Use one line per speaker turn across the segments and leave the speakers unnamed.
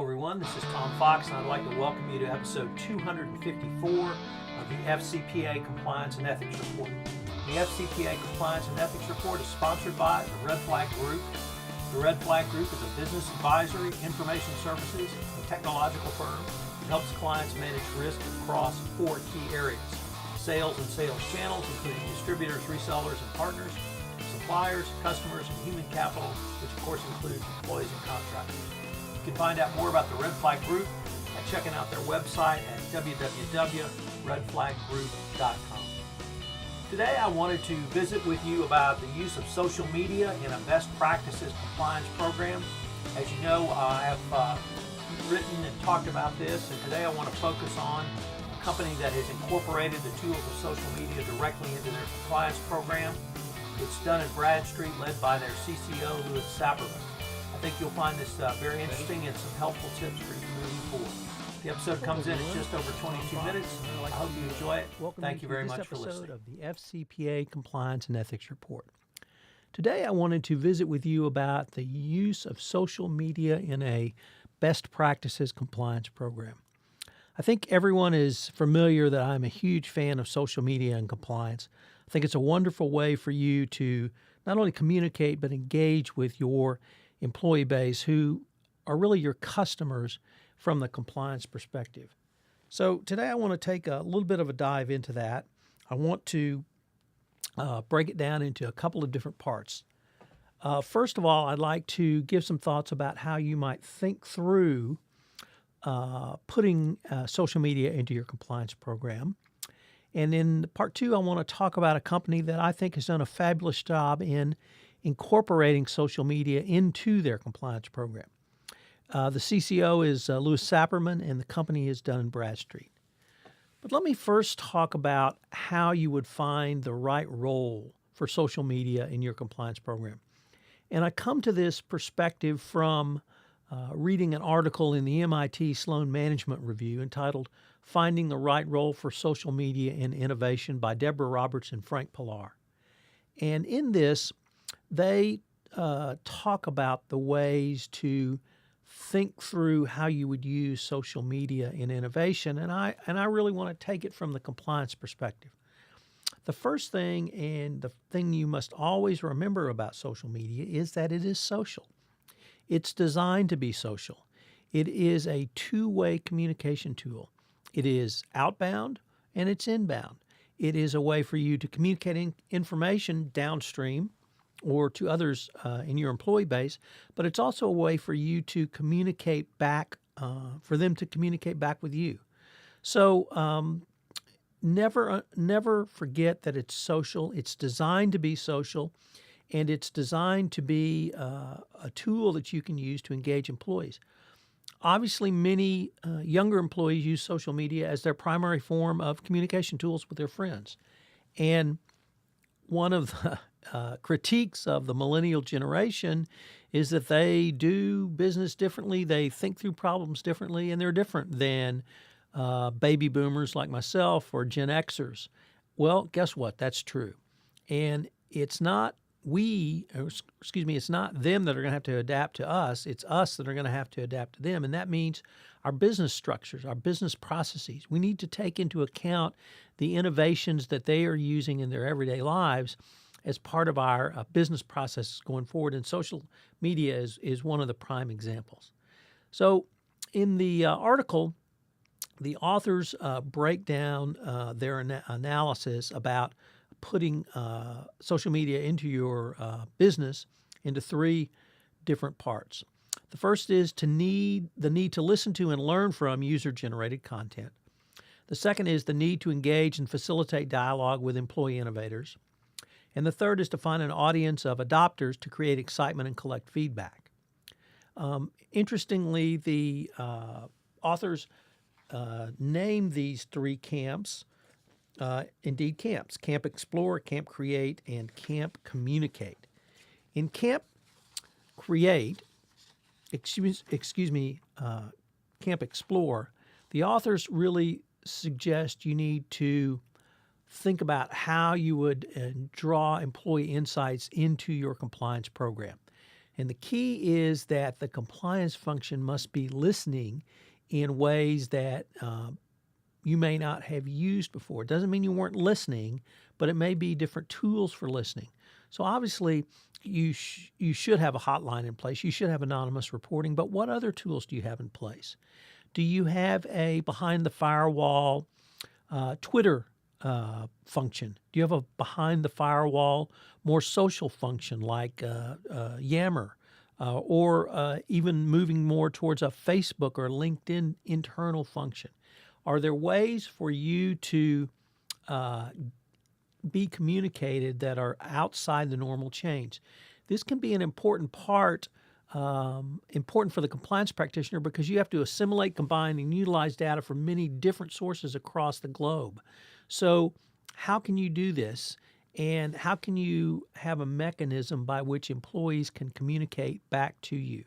everyone. This is Tom Fox, and I'd like to welcome you to episode 254 of the FCPA Compliance and Ethics Report. The FCPA Compliance and Ethics Report is sponsored by the Red Flag Group. The Red Flag Group is a business advisory, information services, and technological firm that helps clients manage risk across four key areas: sales and sales channels, including distributors, resellers, and partners; suppliers, customers, and human capital, which of course includes employees and contractors. You can find out more about the Red Flag Group by checking out their website at www.redflaggroup.com. Today I wanted to visit with you about the use of social media in a best practices compliance program. As you know, I have written and talked about this, and today I want to focus on a company that has incorporated the tools of social media directly into their compliance program. It's Dun & Bradstreet, led by their CCO, Louis Saperman. I think you'll find this very interesting and some helpful tips for you moving forward. The episode comes in at just over 22 minutes. I hope you enjoy it. Thank you very much for listening.
Of the FCPA Compliance and Ethics Report. Today I wanted to visit with you about the use of social media in a best practices compliance program. I think everyone is familiar that I'm a huge fan of social media and compliance. I think it's a wonderful way for you to not only communicate but engage with your employee base, who are really your customers from the compliance perspective. So today I want to take a little bit of a dive into that. I want to break it down into a couple of different parts. First of all, I'd like to give some thoughts about how you might think through putting social media into your compliance program. And in part two, I want to talk about a company that I think has done a fabulous job in incorporating social media into their compliance program. The CCO is Louis Saperman, and the company is Dun & Bradstreet. But let me first talk about how you would find the right role for social media in your compliance program. And I come to this perspective from reading an article in the MIT Sloan Management Review entitled "Finding the Right Role for Social Media in Innovation" by Deborah Roberts and Frank Pilar. And in this, they talk about the ways to think through how you would use social media in innovation, and I really want to take it from the compliance perspective. The first thing, and the thing you must always remember about social media, is that it is social. It's designed to be social. It is a two-way communication tool. It is outbound and it's inbound. It is a way for you to communicate information downstream or to others in your employee base, but it's also a way for you to communicate back, for them to communicate back with you. So never forget that it's social. It's designed to be social, and it's designed to be a tool that you can use to engage employees. Obviously, many younger employees use social media as their primary form of communication tools with their friends. And one of the critiques of the millennial generation is that they do business differently, they think through problems differently, and they're different than baby boomers like myself or Gen Xers. Well, guess what? That's true. And it's not it's not them that are going to have to adapt to us. It's us that are going to have to adapt to them. And that means our business structures, our business processes. We need to take into account the innovations that they are using in their everyday lives as part of our business processes going forward. And social media is one of the prime examples. So in the article, the authors break down their analysis about putting social media into your business into three different parts. The first is the need to listen to and learn from user-generated content. The second is the need to engage and facilitate dialogue with employee innovators. And the third is to find an audience of adopters to create excitement and collect feedback. Interestingly, the authors name these three camps, indeed camps: Camp Explore, Camp Create, and Camp Communicate. In Camp Create, Camp Explore, the authors really suggest you need to think about how you would draw employee insights into your compliance program. And the key is that the compliance function must be listening in ways that you may not have used before. It doesn't mean you weren't listening, but it may be different tools for listening. So obviously, you should have a hotline in place. You should have anonymous reporting. But what other tools do you have in place? Do you have a behind the firewall Twitter function? Do you have a behind the firewall more social function like Yammer, or even moving more towards a Facebook or LinkedIn internal function? Are there ways for you to be communicated that are outside the normal chains? This can be an important part, important for the compliance practitioner, because you have to assimilate, combine, and utilize data from many different sources across the globe. So how can you do this? And how can you have a mechanism by which employees can communicate back to you?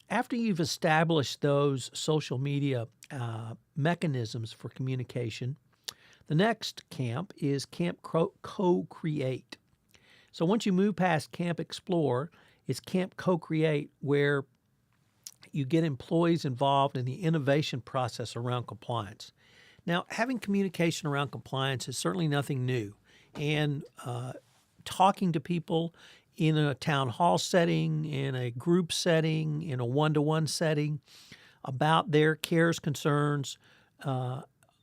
After you've established those social media mechanisms for communication, the next camp is Camp Co-Create. So once you move past Camp Explore, it's Camp Co-Create, where you get employees involved in the innovation process around compliance. Now, having communication around compliance is certainly nothing new. And talking to people in a town hall setting, in a group setting, in a one-to-one setting about their cares, concerns,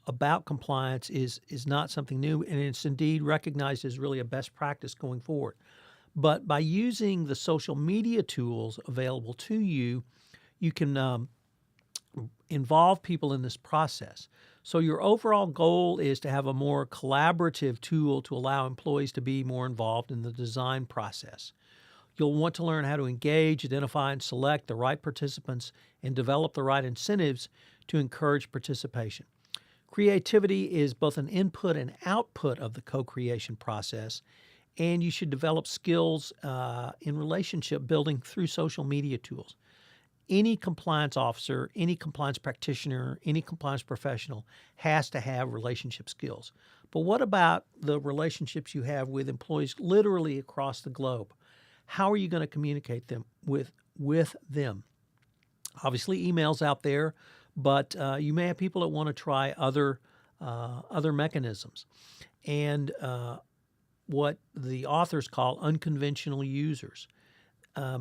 about compliance is not something new, and it's indeed recognized as really a best practice going forward. But by using the social media tools available to you, you can involve people in this process. So your overall goal is to have a more collaborative tool to allow employees to be more involved in the design process. You'll want to learn how to engage, identify, and select the right participants and develop the right incentives to encourage participation. Creativity is both an input and output of the co-creation process, and you should develop skills in relationship building through social media tools. Any compliance officer, any compliance practitioner, any compliance professional has to have relationship skills. But what about the relationships you have with employees literally across the globe? How are you going to communicate them with them? Obviously, email's out there, but you may have people that want to try other mechanisms. And what the authors call unconventional users.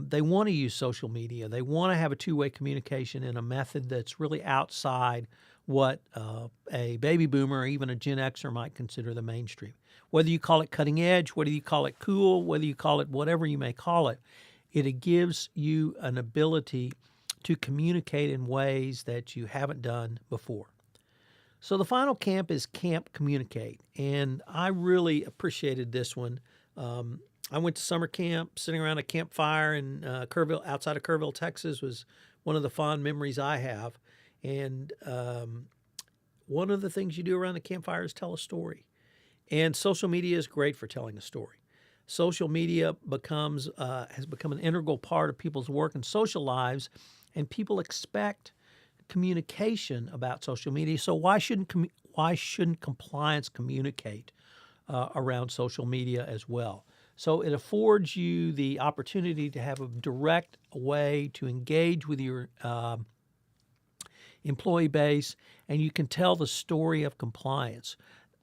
They want to use social media. They want to have a two-way communication in a method that's really outside what a baby boomer or even a Gen Xer might consider the mainstream. Whether you call it cutting edge, whether you call it cool, whether you call it whatever you may call it, it gives you an ability to communicate in ways that you haven't done before. So the final camp is Camp Communicate, and I really appreciated this one. I went to summer camp. Sitting around a campfire in Kerrville, outside of Kerrville, Texas, was one of the fond memories I have. And one of the things you do around the campfire is tell a story. And social media is great for telling a story. Social media has become an integral part of people's work and social lives, and people expect communication about social media. So why shouldn't compliance communicate around social media as well? So it affords you the opportunity to have a direct way to engage with your employee base, and you can tell the story of compliance.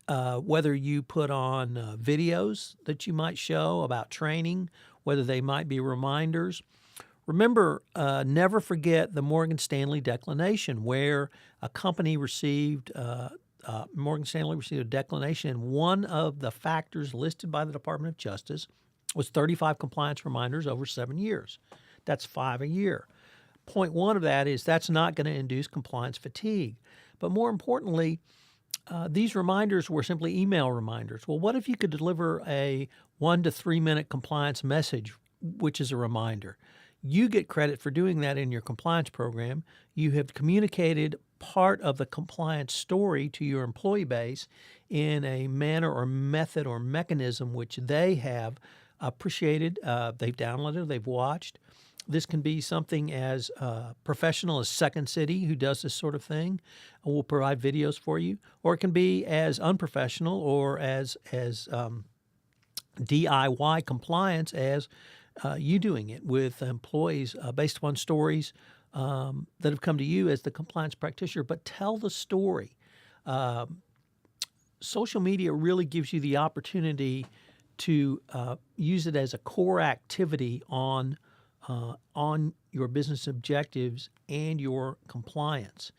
Whether you put on videos that you might show about training, whether they might be reminders. Remember, never forget the Morgan Stanley declination, where a company received Morgan Stanley received a declination, and one of the factors listed by the Department of Justice was 35 compliance reminders over 7 years. That's 5 a year. Point one of that is that's not going to induce compliance fatigue. But more importantly, these reminders were simply email reminders. Well, what if you could deliver a 1 to 3 minute compliance message, which is a reminder? You get credit for doing that in your compliance program. You have communicated part of the compliance story to your employee base in a manner or method or mechanism which they have appreciated. They've downloaded, they've watched. This can be something as professional as Second City, who does this sort of thing, and will provide videos for you. Or it can be as unprofessional or as DIY compliance as you doing it with employees based upon stories that have come to you as the compliance practitioner, but tell the story. Social media really gives you the opportunity to use it as a core activity on your business objectives and your compliance.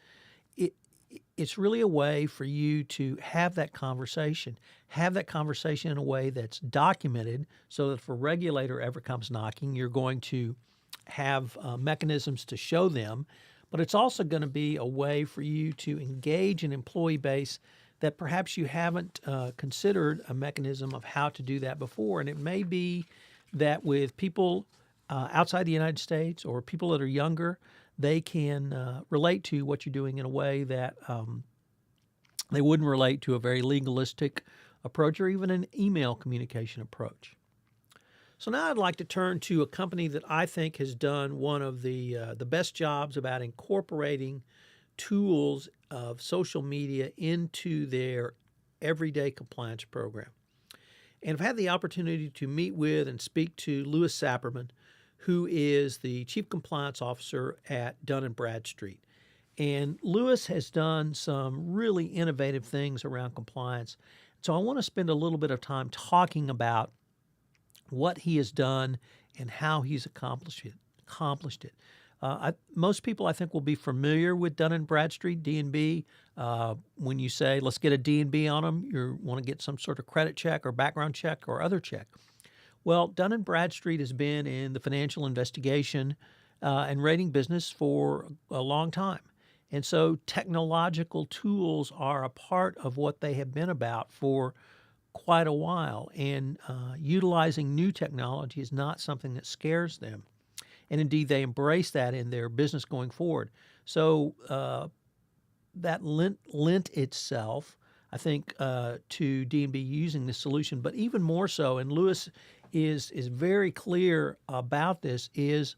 It's really a way for you to have that conversation in a way that's documented so that if a regulator ever comes knocking, you're going to have mechanisms to show them. But it's also going to be a way for you to engage an employee base that perhaps you haven't considered a mechanism of how to do that before. And it may be that with people outside the United States or people that are younger, they can relate to what you're doing in a way that they wouldn't relate to a very legalistic approach or even an email communication approach. So now I'd like to turn to a company that I think has done one of the best jobs about incorporating tools of social media into their everyday compliance program. And I've had the opportunity to meet with and speak to Louis Sapirman, who is the Chief Compliance Officer at Dun & Bradstreet. And Louis has done some really innovative things around compliance. So I want to spend a little bit of time talking about what he has done and how he's accomplished it. Most people, I think, will be familiar with Dun & Bradstreet, D&B. When you say, let's get a D&B on them, you want to get some sort of credit check or background check or other check. Well, Dun & Bradstreet has been in the financial investigation and rating business for a long time. And so technological tools are a part of what they have been about for quite a while. And utilizing new technology is not something that scares them. And indeed, they embrace that in their business going forward. So that lent itself, I think, to D&B using this solution. But even more so, and Louis is very clear about this, is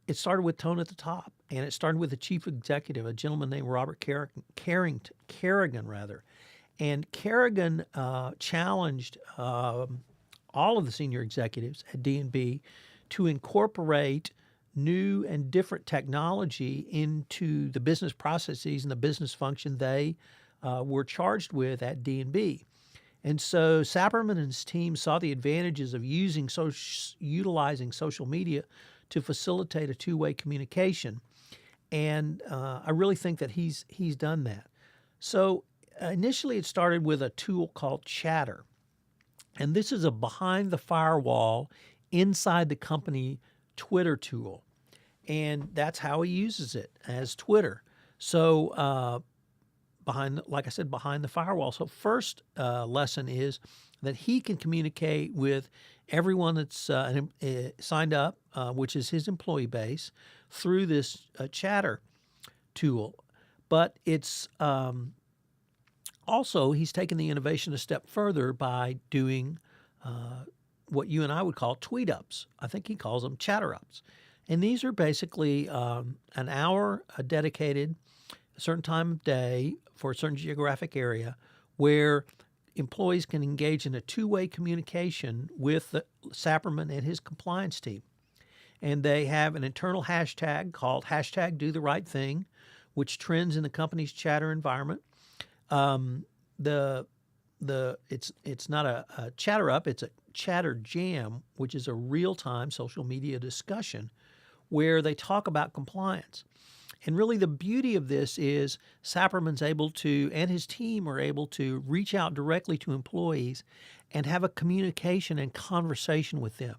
it started with tone at the top. And it started with the chief executive, a gentleman named Robert Carrigan. And Carrigan challenged all of the senior executives at D&B to incorporate new and different technology into the business processes and the business function they were charged with at D&B. And so Sapirman and his team saw the advantages of utilizing social media to facilitate a two-way communication. And I really think that he's done that. So initially it started with a tool called Chatter. And this is a behind-the-firewall, inside-the-company Twitter tool. And that's how he uses it, as Twitter. So like I said, behind the firewall. So first lesson is that he can communicate with everyone that's signed up, which is his employee base, through this Chatter tool. But it's also, he's taken the innovation a step further by doing what you and I would call tweet ups. I think he calls them chatter ups. And these are basically an hour dedicated a certain time of day for a certain geographic area where employees can engage in a two-way communication with Sapirman and his compliance team. And they have an internal hashtag called #DoTheRightThing, which trends in the company's chatter environment. It's not a chatter up, it's a chatter jam, which is a real-time social media discussion where they talk about compliance. And really the beauty of this is Sapirman's able to, and his team are able to reach out directly to employees and have a communication and conversation with them.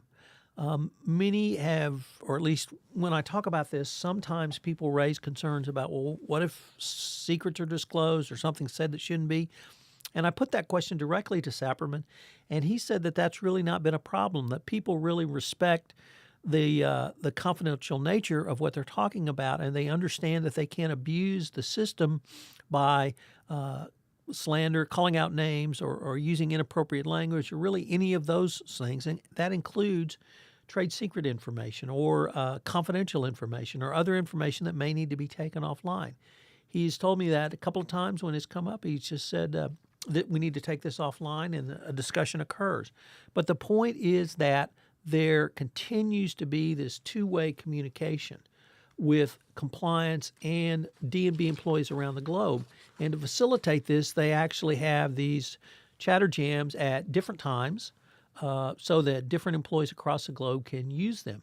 Many have, or at least when I talk about this, sometimes people raise concerns about, well, what if secrets are disclosed or something said that shouldn't be? And I put that question directly to Sapirman, and he said that that's really not been a problem, that people really respect the confidential nature of what they're talking about, and they understand that they can't abuse the system by slander, calling out names, or using inappropriate language, or really any of those things. And that includes trade secret information or confidential information or other information that may need to be taken offline. He's told me that a couple of times when it's come up. He's just said that we need to take this offline and a discussion occurs. But the point is that there continues to be this two-way communication with compliance and D&B employees around the globe. And to facilitate this, they actually have these chatter jams at different times so that different employees across the globe can use them.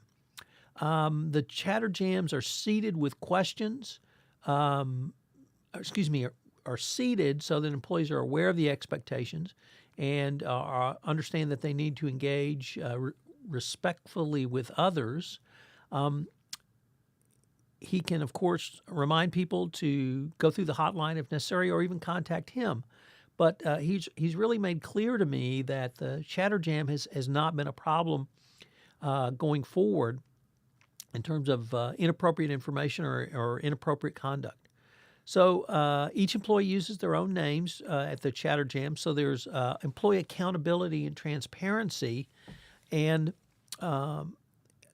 The chatter jams are seeded with questions, are seeded so that employees are aware of the expectations and understand that they need to engage respectfully with others. He can, of course, remind people to go through the hotline if necessary or even contact him. But he's really made clear to me that the chatter jam has not been a problem going forward in terms of inappropriate information or inappropriate conduct. So each employee uses their own names at the chatter jam, so there's employee accountability and transparency. And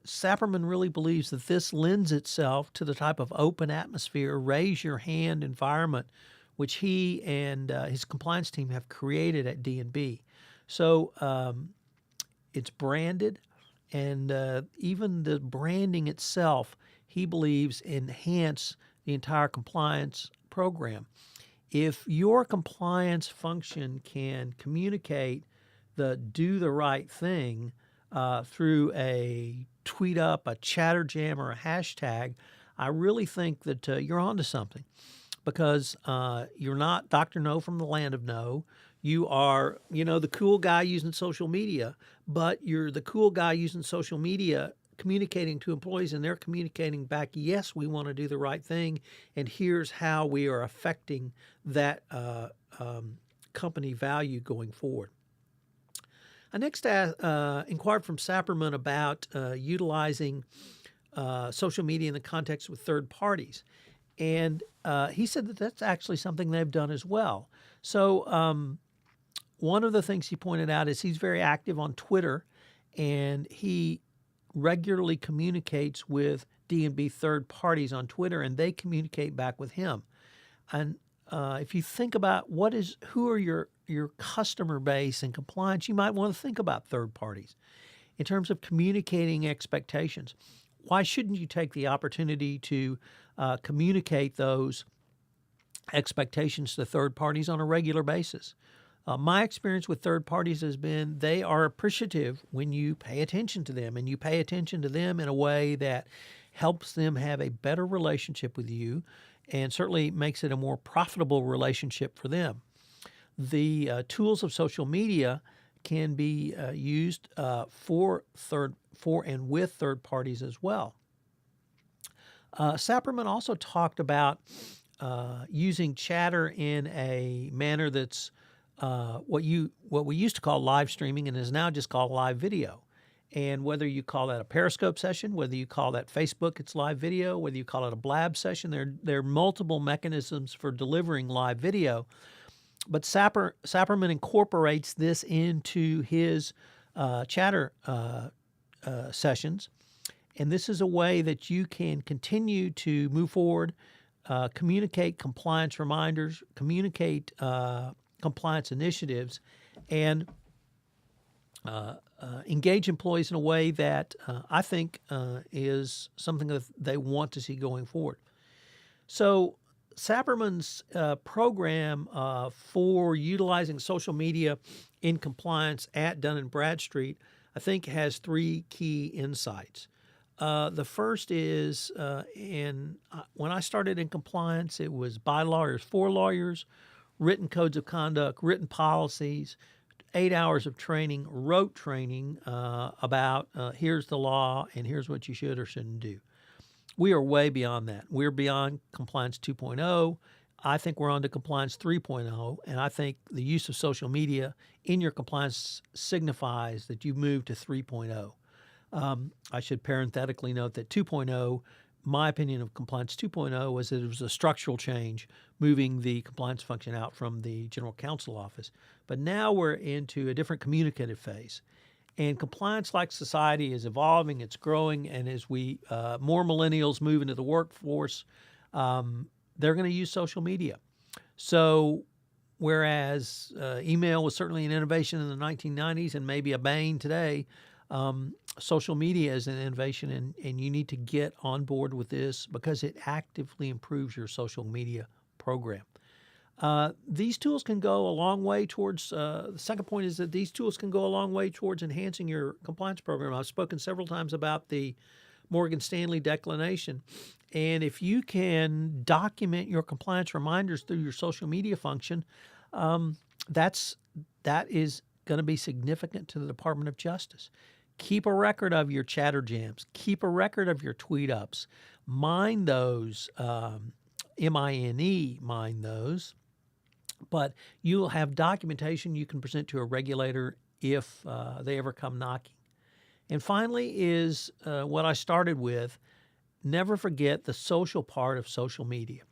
Sapperman really believes that this lends itself to the type of open atmosphere, raise your hand environment, which he and his compliance team have created at D&B. So it's branded, and even the branding itself, he believes, enhance the entire compliance program. If your compliance function can communicate the do the right thing through a tweet up, a chatter jam, or a hashtag, I really think that you're onto something, because you're not Dr. No from the land of no. You are, the cool guy using social media, but you're the cool guy using social media communicating to employees, and they're communicating back, yes, we want to do the right thing, and here's how we are affecting that company value going forward. I next inquired from Sapperman about utilizing social media in the context with third parties. And he said that that's actually something they've done as well. So one of the things he pointed out is he's very active on Twitter, and he regularly communicates with D&B third parties on Twitter, and they communicate back with him. And if you think about who are your customer base and compliance, you might want to think about third parties in terms of communicating expectations. Why shouldn't you take the opportunity to communicate those expectations to third parties on a regular basis? My experience with third parties has been they are appreciative when you pay attention to them, and you pay attention to them in a way that helps them have a better relationship with you and certainly makes it a more profitable relationship for them. The tools of social media can be used for and with third parties as well. Sapperman also talked about using chatter in a manner that's what we used to call live streaming and is now just called live video. And whether you call that a Periscope session, whether you call that Facebook, it's live video, whether you call it a Blab session, there are multiple mechanisms for delivering live video. But Sapperman incorporates this into his chatter sessions. And this is a way that you can continue to move forward, communicate compliance reminders, communicate compliance initiatives, and engage employees in a way that I think is something that they want to see going forward. So Sapperman's program for utilizing social media in compliance at Dun & Bradstreet, I think, has three key insights. The first is, when I started in compliance, it was by lawyers, for lawyers, written codes of conduct, written policies, 8 hours of training, rote training about here's the law and here's what you should or shouldn't do. We are way beyond that. We're beyond Compliance 2.0. I think we're on to Compliance 3.0, and I think the use of social media in your compliance signifies that you've moved to 3.0. I should parenthetically note that 2.0, my opinion of Compliance 2.0 was that it was a structural change, moving the compliance function out from the General Counsel office. But now we're into a different communicative phase. And compliance, like society, is evolving, it's growing, and as more millennials move into the workforce, they're going to use social media. So whereas email was certainly an innovation in the 1990s and maybe a bane today, social media is an innovation, and you need to get on board with this because it actively improves your social media program. These tools can go a long way towards, the second point is that these tools can go a long way towards enhancing your compliance program. I've spoken several times about the Morgan Stanley declination. And if you can document your compliance reminders through your social media function, that is going to be significant to the Department of Justice. Keep a record of your chatter jams. Keep a record of your tweet ups. Mine those, M-I-N-E, mine those. But you'll have documentation you can present to a regulator if they ever come knocking. And finally is what I started with. Never forget the social part of social media.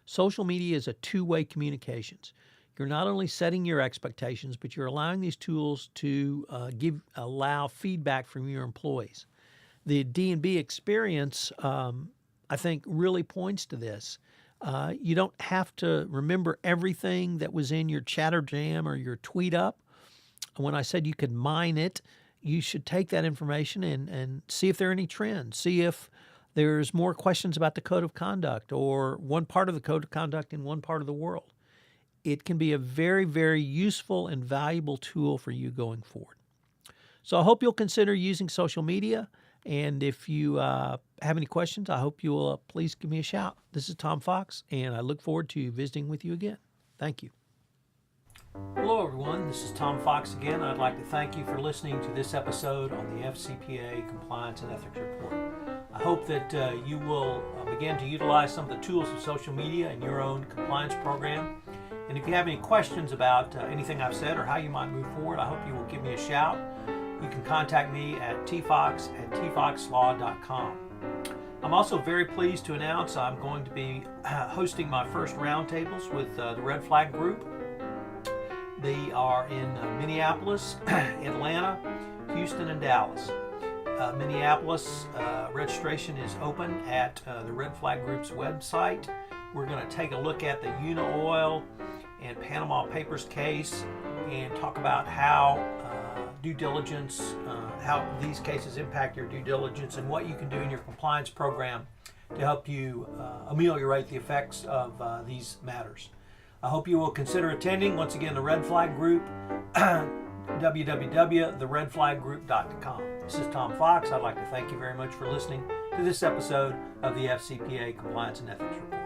Social media is a two-way communications. You're not only setting your expectations, but you're allowing these tools to allow feedback from your employees. The D&B experience, I think, really points to this. You don't have to remember everything that was in your chatter jam or your tweet up. When I said you could mine it, you should take that information and see if there are any trends. See if there's more questions about the code of conduct or one part of the code of conduct in one part of the world. It can be a very, very useful and valuable tool for you going forward. So I hope you'll consider using social media. And if you have any questions, I hope you will please give me a shout. This is Tom Fox, and I look forward to visiting with you again. Thank you.
Hello, everyone. This is Tom Fox again. I'd like to thank you for listening to this episode on the FCPA Compliance and Ethics Report. I hope that you will begin to utilize some of the tools of social media in your own compliance program. And if you have any questions about anything I've said or how you might move forward, I hope you will give me a shout. You can contact me at tfox@tfoxlaw.com. I'm also very pleased to announce I'm going to be hosting my first roundtables with the Red Flag Group. They are in Minneapolis, Atlanta, Houston, and Dallas. Minneapolis registration is open at the Red Flag Group's website. We're going to take a look at the Unaoil and Panama Papers case and talk about how due diligence, how these cases impact your due diligence and what you can do in your compliance program to help you ameliorate the effects of these matters. I hope you will consider attending. Once again, the Red Flag Group, www.theredflaggroup.com. This is Tom Fox. I'd like to thank you very much for listening to this episode of the FCPA Compliance and Ethics Report.